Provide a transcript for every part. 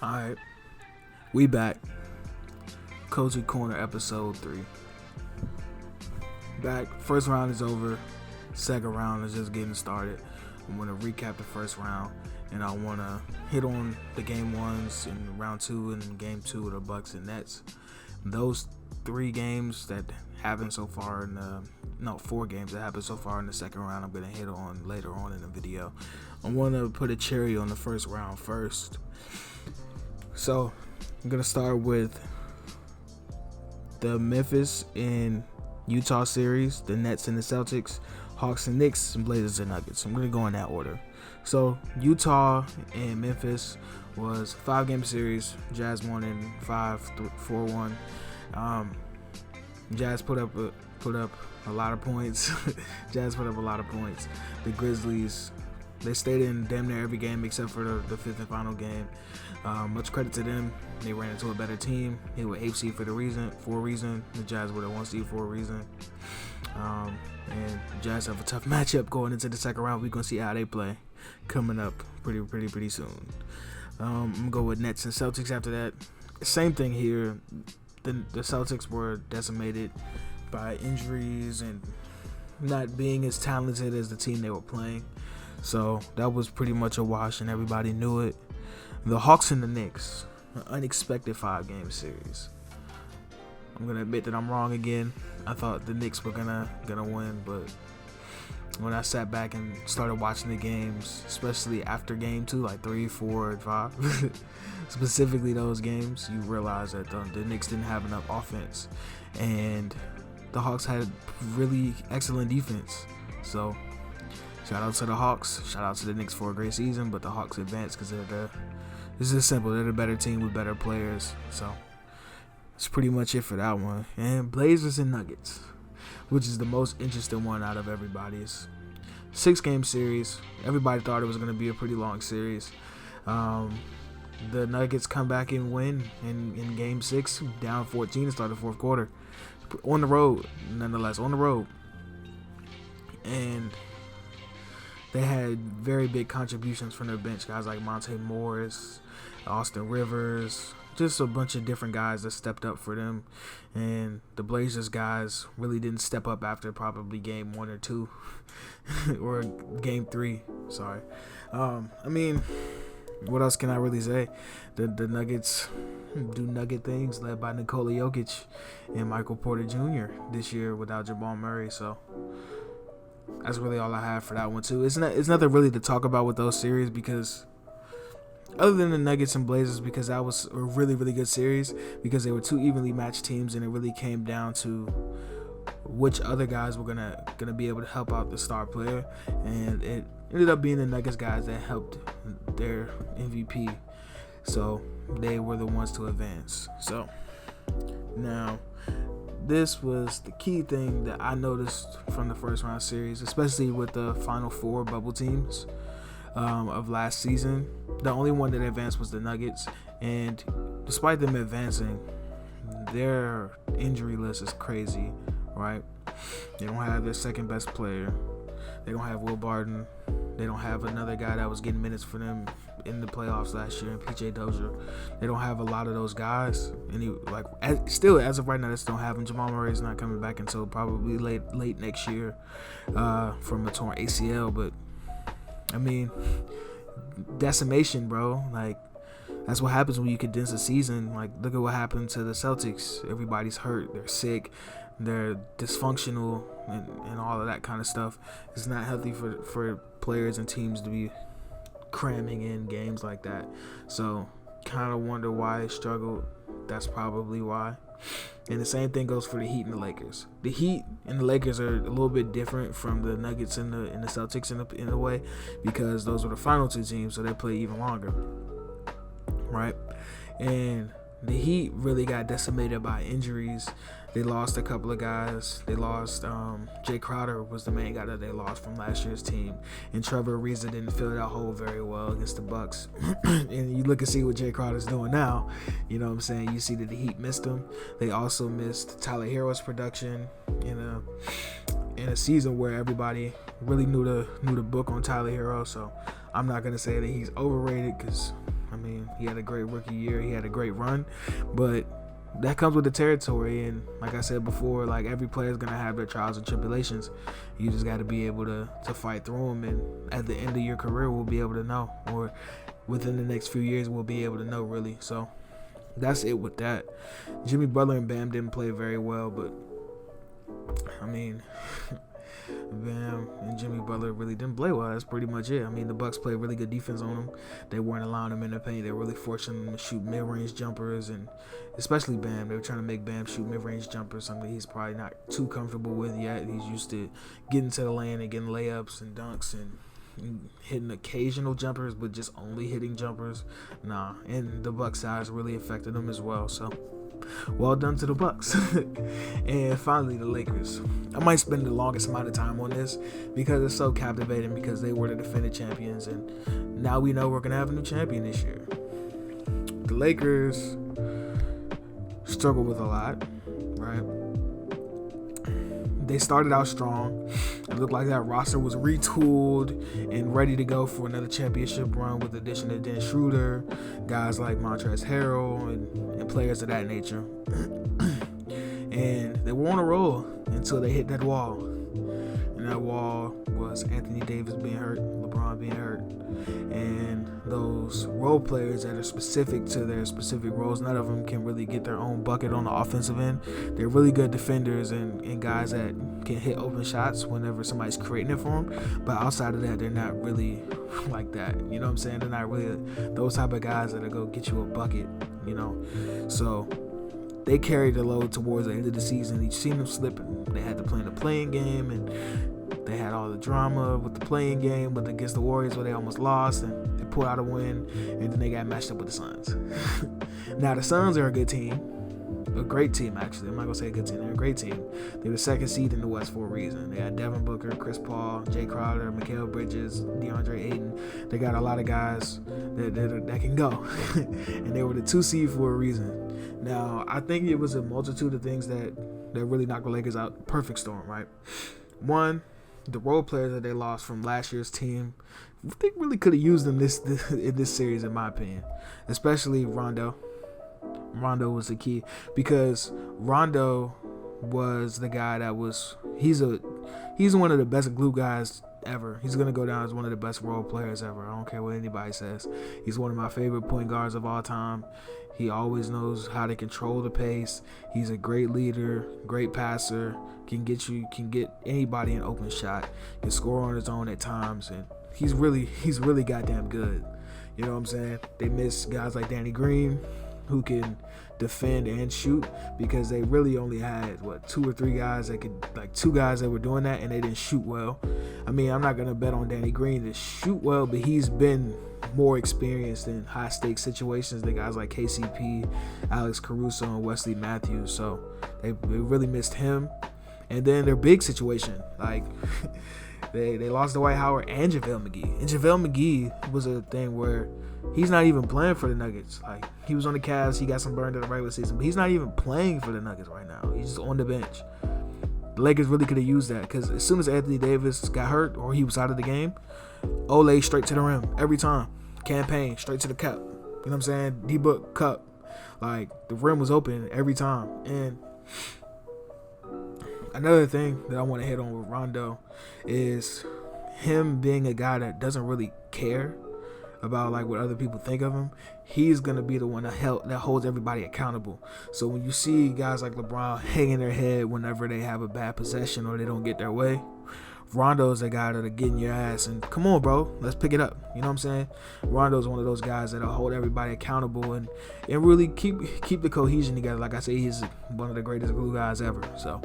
Alright, we back. CozyCorner episode 3. Back. First round is over. Second round is just getting started. I'm going to recap the first round, and I want to hit on the game ones in round 2 and game 2 of the Bucks and Nets. Those 3 games that happened so far in the 4 games that happened so far in the second round, I'm going to hit on later on in the video. I want to put a cherry on the first round first. So I'm going to start with the Memphis and Utah series, the Nets and the Celtics, Hawks and Knicks, and Blazers and Nuggets. I'm going to go in that order. So Utah and Memphis was a 5-game series. Jazz won in 4-1. Jazz put up a lot of points. Jazz put up a lot of points. The Grizzlies, they stayed in damn near every game except for the 5th and final game. Much credit to them. They ran into a better team. They were 8 seed for a reason. The Jazz were the 1 seed for a reason. And the Jazz have a tough matchup going into the second round. We're gonna see how they play coming up pretty soon. I'm gonna go with Nets and Celtics after that. Same thing here. The Celtics were decimated by injuries and not being as talented as the team they were playing. So that was pretty much a wash, and everybody knew it. The Hawks and the Knicks, an unexpected 5-game series. I'm gonna admit that I'm wrong again. I thought the Knicks were gonna win, but when I sat back and started watching the games, especially after game 2, like 3, 4, and 5, specifically those games, you realize that the Knicks didn't have enough offense, and the Hawks had really excellent defense. So shout out to the Hawks. Shout out to the Knicks for a great season, but the Hawks advanced because this is simple. They're the better team with better players. So that's pretty much it for that one. And Blazers and Nuggets, which is the most interesting one out of everybody's. 6-game series. Everybody thought it was going to be a pretty long series. The Nuggets come back and win in game 6, down 14 to start the fourth quarter. On the road, nonetheless, on the road. And they had very big contributions from their bench. Guys like Monte Morris, Austin Rivers, just a bunch of different guys that stepped up for them. And the Blazers guys really didn't step up after probably game 1 or 2 or game 3. Sorry. I mean, what else can I really say? The Nuggets do Nugget things, led by Nikola Jokic and Michael Porter Jr. this year without Jamal Murray. So that's really all I have for that one too. It's nothing really to talk about with those series, because other than the Nuggets and Blazers, because that was a really good series, because they were 2 evenly matched teams, and it really came down to which other guys were gonna be able to help out the star player, and it ended up being the Nuggets guys that helped their MVP, so they were the ones to advance. So now, this was the key thing that I noticed from the first round series, especially with the final 4 bubble teams of last season. The only one that advanced was the Nuggets, and despite them advancing, their injury list is crazy, right? They don't have their second best player. They don't have Will Barton. They don't have another guy that was getting minutes for them in the playoffs last year, PJ Dozier. They don't have a lot of those guys. Still, as of right now, they still don't have him. Jamal Murray is not coming back until probably late next year from a torn ACL. But I mean, decimation, bro. Like, that's what happens when you condense a season. Like, look at what happened to the Celtics. Everybody's hurt. They're sick. They're dysfunctional and all of that kind of stuff. It's not healthy for players and teams to be cramming in games like that. So kind of wonder why they struggled. That's probably why. And the same thing goes for the Heat and the Lakers. The Heat and the Lakers are a little bit different from the Nuggets and the Celtics in a way, because those were the final 2 teams, so they play even longer, right? And the Heat really got decimated by injuries. They lost a couple of guys. They lost Jay Crowder was the main guy that they lost from last year's team, and Trevor Ariza didn't fill that hole very well against the Bucks. And you look and see what Jay Crowder's doing now. You know what I'm saying? You see that the Heat missed him. They also missed Tyler Hero's production in a season where everybody really knew the book on Tyler Hero. So I'm not gonna say that he's overrated, because I mean, he had a great rookie year. He had a great run, but that comes with the territory. And like I said before, like every player is gonna have their trials and tribulations. You just got to be able to fight through them. And at the end of your career, we'll be able to know, or within the next few years, we'll be able to know really. So that's it with that. Jimmy Butler and Bam didn't play very well, but I mean, Bam and Jimmy Butler really didn't play well. That's pretty much it. I mean, the Bucks played really good defense on them. They weren't allowing them in the paint. They were really forcing them to shoot mid-range jumpers, and especially Bam. They were trying to make Bam shoot mid-range jumpers, something he's probably not too comfortable with yet. He's used to getting to the lane and getting layups and dunks and hitting occasional jumpers, but just only hitting jumpers. Nah, and the Bucks size really affected them as well. So well done to the Bucks. And finally, the Lakers. I might spend the longest amount of time on this because it's so captivating, because they were the defending champions, and now we know we're gonna have a new champion this year. The Lakers struggle with a lot, right? They started out strong. It looked like that roster was retooled and ready to go for another championship run, with the addition of Dennis Schroeder, guys like Montrezl Harrell, and players of that nature. And they were on a roll until they hit that wall. And that wall was Anthony Davis being hurt, LeBron being hurt, and those role players that are specific to their specific roles. None of them can really get their own bucket on the offensive end. They're really good defenders and guys that can hit open shots whenever somebody's creating it for them. But outside of that, they're not really like that. You know what I'm saying? They're not really those type of guys that'll go get you a bucket, you know. So they carried the load towards the end of the season. You seen them slipping. They had to play in the playing game, and they had all the drama with the playing game, but against the Warriors where they almost lost, and they pulled out a win, and then they got matched up with the Suns. Now the Suns are a good team, a great team actually. I'm not gonna say a good team; they're a great team. They're the second seed in the West for a reason. They had Devin Booker, Chris Paul, Jay Crowder, Mikal Bridges, DeAndre Ayton. They got a lot of guys that can go, and they were the 2 seed for a reason. Now I think it was a multitude of things that really knocked the Lakers out. Perfect storm, right? One, the role players that they lost from last year's team, they really could have used them in this series, in my opinion. Especially Rondo. Rondo was the key, because Rondo was the guy that was he's one of the best glue guys ever. He's gonna go down as one of the best role players ever. I don't care what anybody says. He's one of my favorite point guards of all time. He always knows how to control the pace. He's a great leader, great passer, can get anybody an open shot, can score on his own at times, and he's really goddamn good. You know what I'm saying? They miss guys like Danny Green, who can defend and shoot, because they really only had 2 or 3 guys that could, like 2 guys that were doing that, and they didn't shoot well. I mean, I'm not gonna bet on Danny Green to shoot well, but he's been more experienced in high stakes situations than guys like KCP, Alex Caruso, and Wesley Matthews. So they really missed him. And then their big situation, like they lost Dwight Howard and JaVale McGee. And JaVale McGee was a thing where he's not even playing for the Nuggets. Like, he was on the Cavs, he got some burned in the regular season, but he's not even playing for the Nuggets right now. He's just on the bench. The Lakers really could have used that, because as soon as Anthony Davis got hurt or he was out of the game, Ole straight to the rim every time. Campaign straight to the cup. You know what I'm saying? D-Book cup. Like, the rim was open every time. And another thing that I want to hit on with Rondo is him being a guy that doesn't really care about like what other people think of him. He's gonna be the one that holds everybody accountable. So when you see guys like LeBron hanging their head whenever they have a bad possession or they don't get their way, Rondo's a guy that'll get in your ass and come on, bro, let's pick it up. You know what I'm saying? Rondo's one of those guys that'll hold everybody accountable and really keep the cohesion together. Like I say, he's one of the greatest glue guys ever. So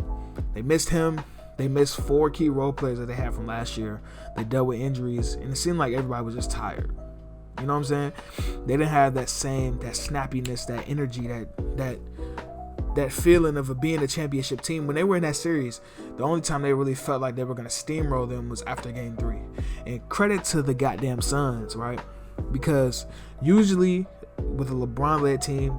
they missed him. They missed 4 key role players that they had from last year. They dealt with injuries, and it seemed like everybody was just tired. You know what I'm saying? They didn't have that snappiness, that energy, that feeling of being a championship team. When they were in that series, the only time they really felt like they were going to steamroll them was after game 3. And credit to the goddamn Suns, right? Because usually with a LeBron-led team,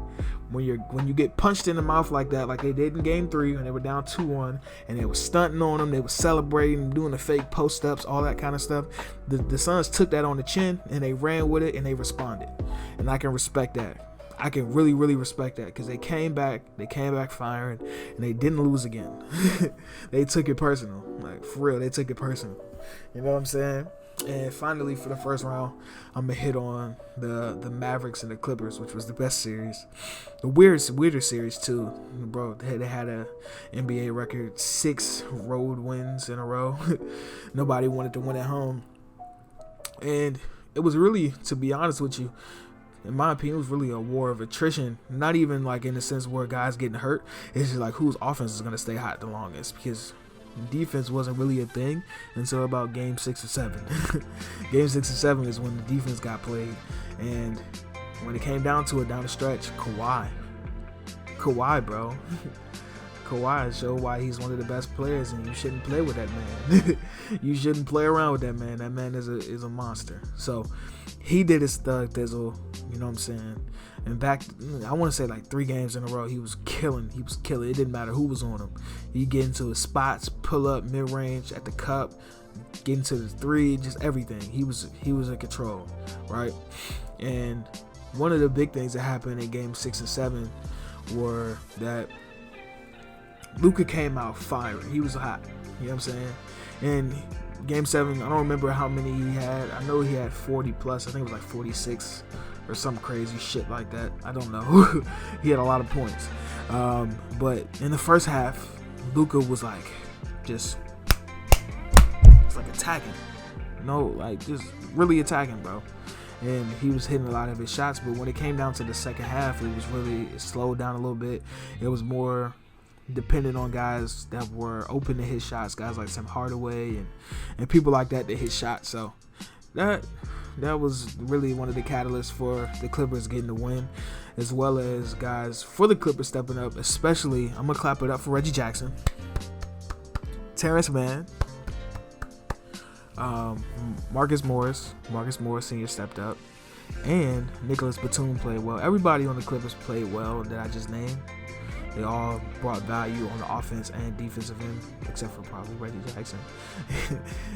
when you get punched in the mouth like that, like they did in Game 3 when they were down 2-1, and they were stunting on them, they were celebrating, doing the fake post ups, all that kind of stuff. The Suns took that on the chin and they ran with it and they responded, and I can respect that. I can really, really respect that, because they came back firing, and they didn't lose again. They took it personal, like for real. They took it personal. You know what I'm saying? And finally, for the first round, I'm gonna hit on the Mavericks and the Clippers, which was the best series, the weirder series too, bro. They had a NBA record 6 road wins in a row. Nobody wanted to win at home, and it was really, to be honest with you, in my opinion, it was really a war of attrition. Not even like in the sense where guys getting hurt. It's just like whose offense is going to stay hot the longest, because defense wasn't really a thing until about game 6 or 7. Game 6 or 7 is when the defense got played. And when it came down to it, down the stretch, Kawhi, bro. Kawhi showed why he's one of the best players, and you shouldn't play with that man. You shouldn't play around with that man. That man is a monster. So he did his thug thizzle, you know what I'm saying? And back, I want to say like 3 games in a row, he was killing. It didn't matter who was on him. He get into his spots, pull up, mid range, at the cup, get into the 3, just everything. He was in control, right? And one of the big things that happened in game 6 and 7 were that Luka came out firing. He was hot. You know what I'm saying? And game 7, I don't remember how many he had. I know he had 40 plus. I think it was like 46 or some crazy shit like that. I don't know. He had a lot of points. But in the first half, Luka was like it's like attacking. No, like just really attacking, bro. And he was hitting a lot of his shots. But when it came down to the second half, it slowed down a little bit. It was more dependent on guys that were open to hit shots, guys like Sam Hardaway and people like that hit shots. So that was really one of the catalysts for the Clippers getting the win, as well as guys for the Clippers stepping up. Especially, I'm gonna clap it up for Reggie Jackson, Terrence Mann, Marcus Morris Sr. stepped up, and Nicholas Batum played well. Everybody on the Clippers played well that I just named. They all brought value on the offense and defensive end, except for probably Reggie Jackson.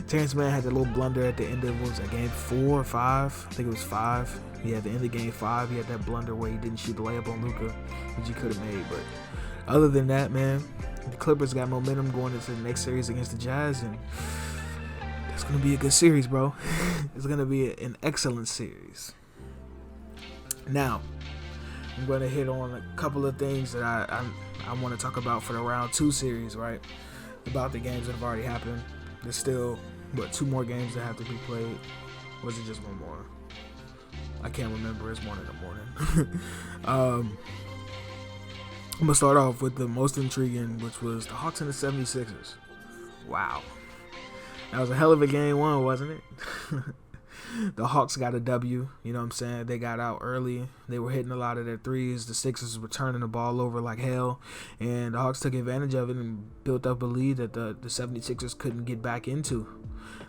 Terrence Mann had that little blunder at the end of, what was that, game 4 or 5? I think it was 5. He had the end of game 5. He had that blunder where he didn't shoot the layup on Luka, which he could have made. But other than that, man, the Clippers got momentum going into the next series against the Jazz, and it's going to be a good series, bro. It's going to be an excellent series. Now, I'm going to hit on a couple of things that I want to talk about for the round 2 series, right? About the games that have already happened. There's still, 2 more games that have to be played. Or was it just 1 more? I can't remember. It's 1 in the morning. I'm going to start off with the most intriguing, which was the Hawks and the 76ers. Wow. That was a hell of a game 1, wasn't it? The Hawks got a W, you know what I'm saying? They got out early. They were hitting a lot of their threes. The Sixers were turning the ball over like hell, and the Hawks took advantage of it and built up a lead that the 76ers couldn't get back into.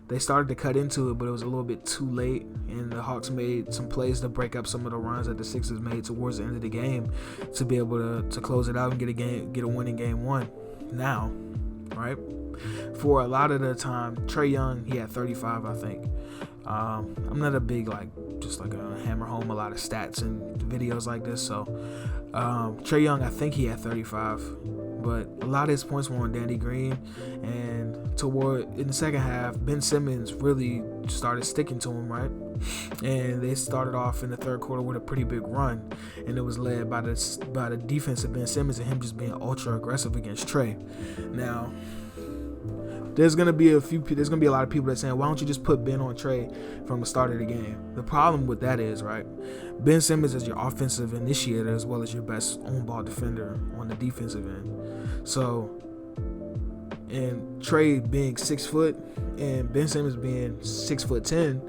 They started to cut into it, but it was a little bit too late, and the Hawks made some plays to break up some of the runs that the Sixers made towards the end of the game to be able to close it out and get a win in game 1. Now, right? For a lot of the time, Trae Young, he had 35, I think. I'm not a big just a hammer home a lot of stats and videos like this. So Trae Young, I think he had 35, but a lot of his points were on Danny Green. And in the second half, Ben Simmons really started sticking to him, right? And they started off in the third quarter with a pretty big run, and it was led by the defense of Ben Simmons and him just being ultra aggressive against Trae. Now, there's gonna be a lot of people that saying, why don't you just put Ben on Trae from the start of the game? The problem with that is, right, Ben Simmons is your offensive initiator as well as your best on-ball defender on the defensive end. So, and Trae being 6 foot and Ben Simmons being 6'10",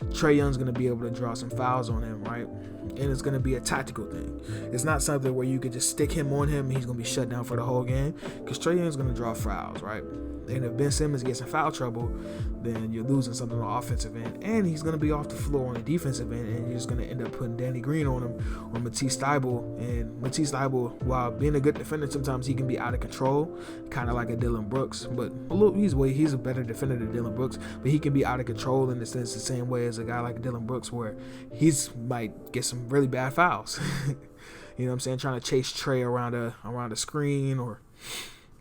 Trae Young's gonna be able to draw some fouls on him, right? And it's gonna be a tactical thing. It's not something where you could just stick him on him and he's gonna be shut down for the whole game, because Trae Young's gonna draw fouls, right? And if Ben Simmons gets in foul trouble, then you're losing something on the offensive end. And he's going to be off the floor on the defensive end, and you're just going to end up putting Danny Green on him or Matisse Thybulle. And Matisse Thybulle, while being a good defender, sometimes he can be out of control, kind of like a Dillon Brooks. But he's a better defender than Dillon Brooks, but he can be out of control in the sense the same way as a guy like Dillon Brooks, where he's might get some really bad fouls. You know what I'm saying? Trying to chase Trey around a screen, or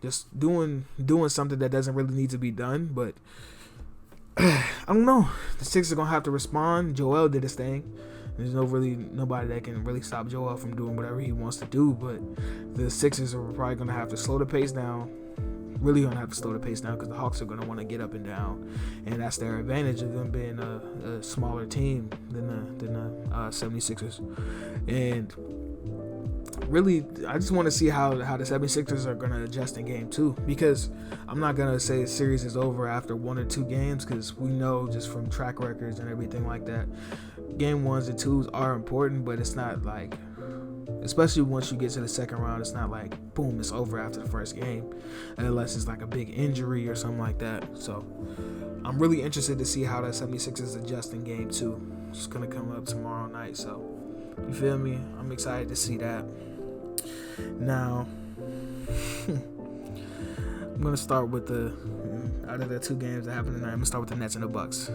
just doing something that doesn't really need to be done. But I don't know. The Sixers are gonna have to respond. Joel did his thing. There's nobody that can really stop Joel from doing whatever he wants to do. But the Sixers are probably gonna have to slow the pace down. Really gonna have to slow the pace down, because the Hawks are gonna want to get up and down, and that's their advantage of them being a smaller team than the 76ers. And really, I just want to see how the 76ers are going to adjust in game 2, because I'm not going to say the series is over after 1 or 2 games, because we know just from track records and everything like that, game 1s and 2s are important, but it's not like, especially once you get to the second round, it's not like, boom, it's over after the first game, unless it's like a big injury or something like that. So I'm really interested to see how the 76ers adjust in game 2. It's going to come up tomorrow night, so you feel me? I'm excited to see that. Now, I'm going to start with out of the 2 games that happened tonight, I'm going to start with the Nets and the Bucks.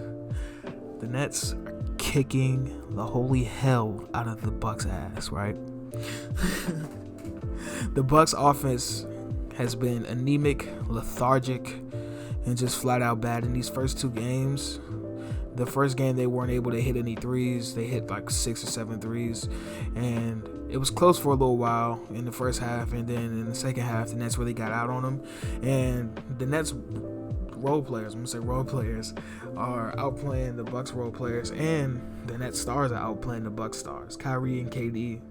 The Nets are kicking the holy hell out of the Bucks' ass, right? The Bucks' offense has been anemic, lethargic, and just flat out bad in these first 2 games. The first game, they weren't able to hit any threes. They hit like 6 or 7 threes, and it was close for a little while in the first half, and then in the second half, the Nets really got out on them. And the Nets role players, I'm going to say role players, are outplaying the Bucks role players, and the Nets stars are outplaying the Bucks stars. Kyrie and KD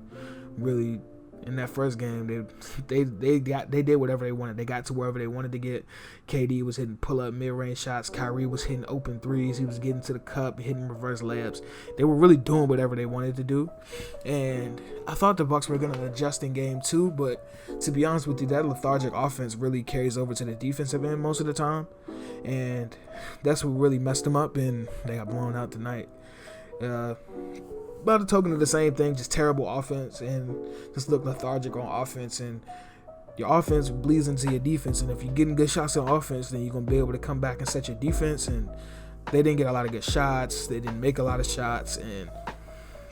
really, in that first game, they did whatever they wanted. They got to wherever they wanted to get. KD was hitting pull-up mid-range shots. Kyrie was hitting open threes. He was getting to the cup, hitting reverse layups. They were really doing whatever they wanted to do. And I thought the Bucks were going to adjust in game 2, but to be honest with you, that lethargic offense really carries over to the defensive end most of the time. And that's what really messed them up, and they got blown out tonight. About a token of the same thing, just terrible offense and just look lethargic on offense, and your offense bleeds into your defense, and if you're getting good shots on offense, then you're going to be able to come back and set your defense. And they didn't get a lot of good shots, they didn't make a lot of shots, and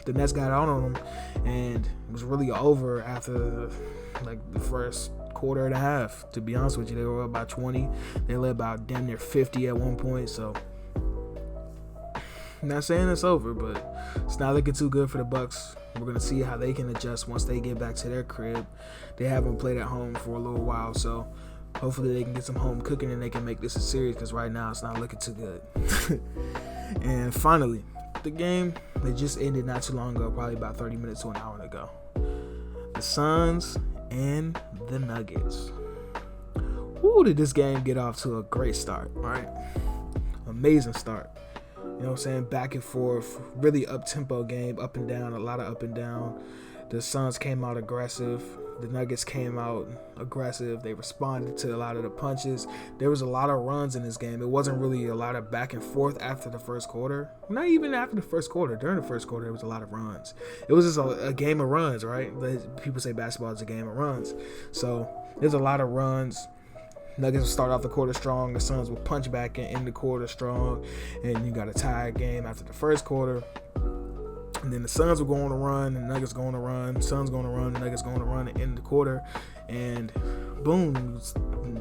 the Nets got out on them, and it was really over after the first quarter and a half. To be honest with you, they were up by 20. They led by damn near 50 at one point, so I'm not saying it's over, but it's not looking too good for the Bucks. We're going to see how they can adjust once they get back to their crib. They haven't played at home for a little while, so hopefully they can get some home cooking and they can make this a series, because right now it's not looking too good. And finally, the game that just ended not too long ago, probably about 30 minutes to an hour ago. The Suns and the Nuggets. Woo, did this game get off to a great start, right? Amazing start. You know what I'm saying? Back and forth, really up-tempo game, up and down, a lot of up and down. The Suns came out aggressive. The Nuggets came out aggressive. They responded to a lot of the punches. There was a lot of runs in this game. It wasn't really a lot of back and forth after the first quarter. Not even after the first quarter. During the first quarter, there was a lot of runs. It was just a game of runs, right? People say basketball is a game of runs. So there's a lot of runs. Nuggets will start off the quarter strong. The Suns will punch back in the quarter strong. And you got a tied game after the first quarter. And then the Suns will go on a run, and Nuggets go on a run. Suns going to run, Nuggets going to run at the end of the quarter. And boom,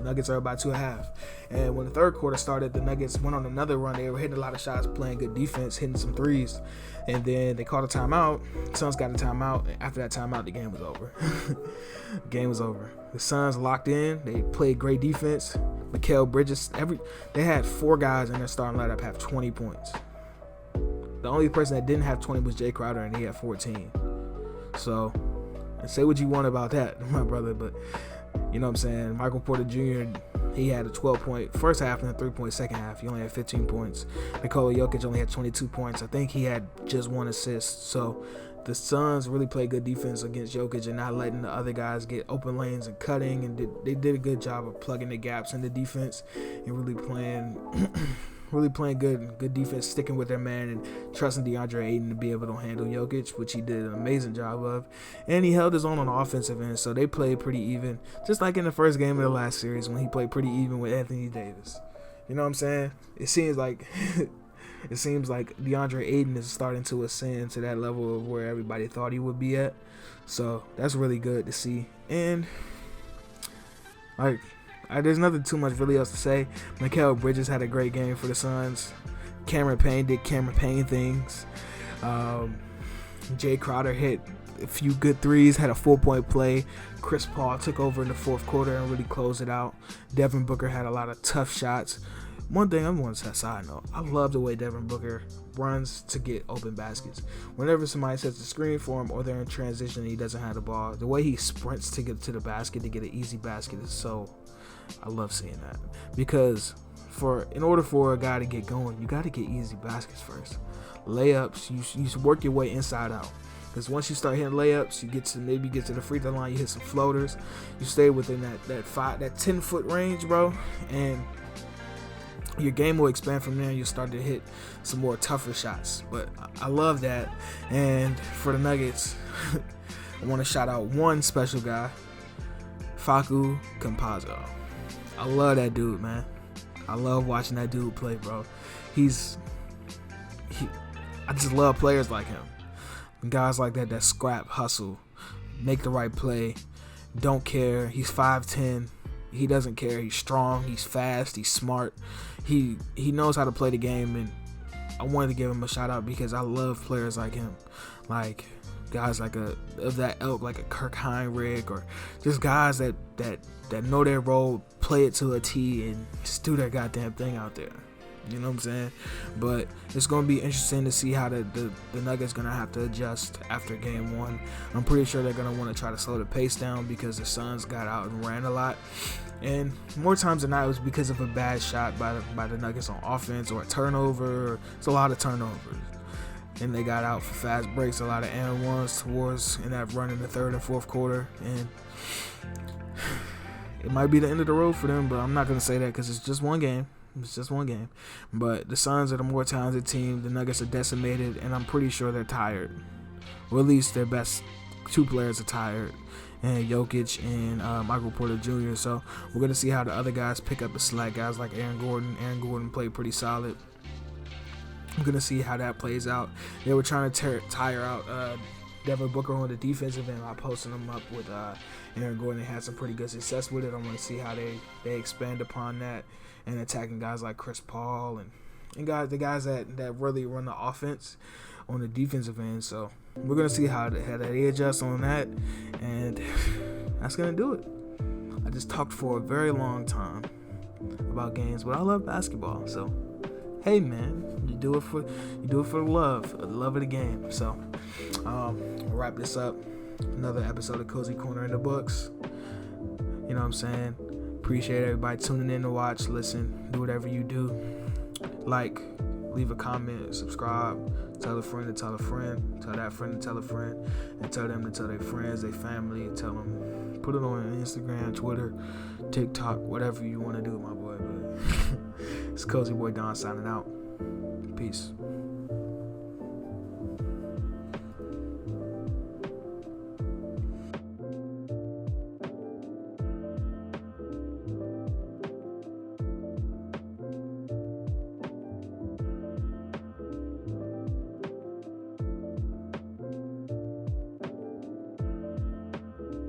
Nuggets are about 2.5. And when the third quarter started, the Nuggets went on another run. They were hitting a lot of shots, playing good defense, hitting some threes. And then they called a timeout. The Suns got a timeout. And after that timeout, the game was over. The game was over. The Suns locked in. They played great defense. Mikal Bridges, they had 4 guys in their starting lineup have 20 points. The only person that didn't have 20 was Jay Crowder, and he had 14. So, say what you want about that, my brother, but you know what I'm saying? Michael Porter Jr., he had a 12-point first half and a 3-point second half. He only had 15 points. Nikola Jokic only had 22 points. I think he had just 1 assist. So, the Suns really play good defense against Jokic and not letting the other guys get open lanes and cutting, and they did a good job of plugging the gaps in the defense and really playing good defense, sticking with their man and trusting DeAndre Ayton to be able to handle Jokic, which he did an amazing job of. And he held his own on the offensive end, so they played pretty even, just like in the first game of the last series when he played pretty even with Anthony Davis. You know what I'm saying? It seems like DeAndre Ayton is starting to ascend to that level of where everybody thought he would be at. So that's really good to see. And there's nothing too much really else to say. Mikal Bridges had a great game for the Suns. Cameron Payne did Cameron Payne things. Jay Crowder hit a few good threes, had a 4-point play. Chris Paul took over in the fourth quarter and really closed it out. Devin Booker had a lot of tough shots. One thing I want to say, side note, I love the way Devin Booker runs to get open baskets. Whenever somebody sets a screen for him or they're in transition and he doesn't have the ball, the way he sprints to get to the basket to get an easy basket is so, I love seeing that. Because in order for a guy to get going, you got to get easy baskets first. Layups, you work your way inside out. Because once you start hitting layups, you get to the free throw line, you hit some floaters, you stay within that 10-foot range, bro, and your game will expand from there. You'll start to hit some more tougher shots. But I love that. And for the Nuggets, I want to shout out one special guy, Facu Campazzo. I love that dude, man. I love watching that dude play, bro. I just love players like him. Guys like that scrap, hustle, make the right play, don't care. He's 5'10". He doesn't care. He's strong. He's fast. He's smart. He knows how to play the game, and I wanted to give him a shout out because I love players like him, like guys of that ilk, like a Kirk Heinrich, or just guys that know their role, play it to a T, and just do their goddamn thing out there. You know what I'm saying? But it's going to be interesting to see how the Nuggets going to have to adjust after game one. I'm pretty sure they're going to want to try to slow the pace down because the Suns got out and ran a lot. And more times than not, it was because of a bad shot by the Nuggets on offense or a turnover. It's a lot of turnovers. And they got out for fast breaks, a lot of and ones in that run in the third and fourth quarter. And it might be the end of the road for them, but I'm not going to say that because it's just one game. It's just one game. But the Suns are the more talented team. The Nuggets are decimated, and I'm pretty sure they're tired. Or at least their best two players are tired, and Jokic and Michael Porter Jr. So we're going to see how the other guys pick up the slack. Guys like Aaron Gordon. Aaron Gordon played pretty solid. I'm going to see how that plays out. They were trying to tire out Devin Booker on the defensive end by posting him up with Aaron Gordon. They had some pretty good success with it. I want to see how they expand upon that and attacking guys like Chris Paul and the guys that really run the offense on the defensive end. So we're going to see how they adjust on that, and that's going to do it. I just talked for a very long time about games, but I love basketball. So, hey, man, you do it for the love of the game. So we'll wrap this up. Another episode of Cozy Corner in the books. You know what I'm saying? Appreciate everybody tuning in to watch, listen, do whatever you do. Like, leave a comment, subscribe, tell a friend to tell a friend, tell that friend to tell a friend, and tell them to tell their friends, their family, tell them, put it on Instagram, Twitter, TikTok, whatever you want to do, my boy. But it's Cozy Boy Don signing out. Peace.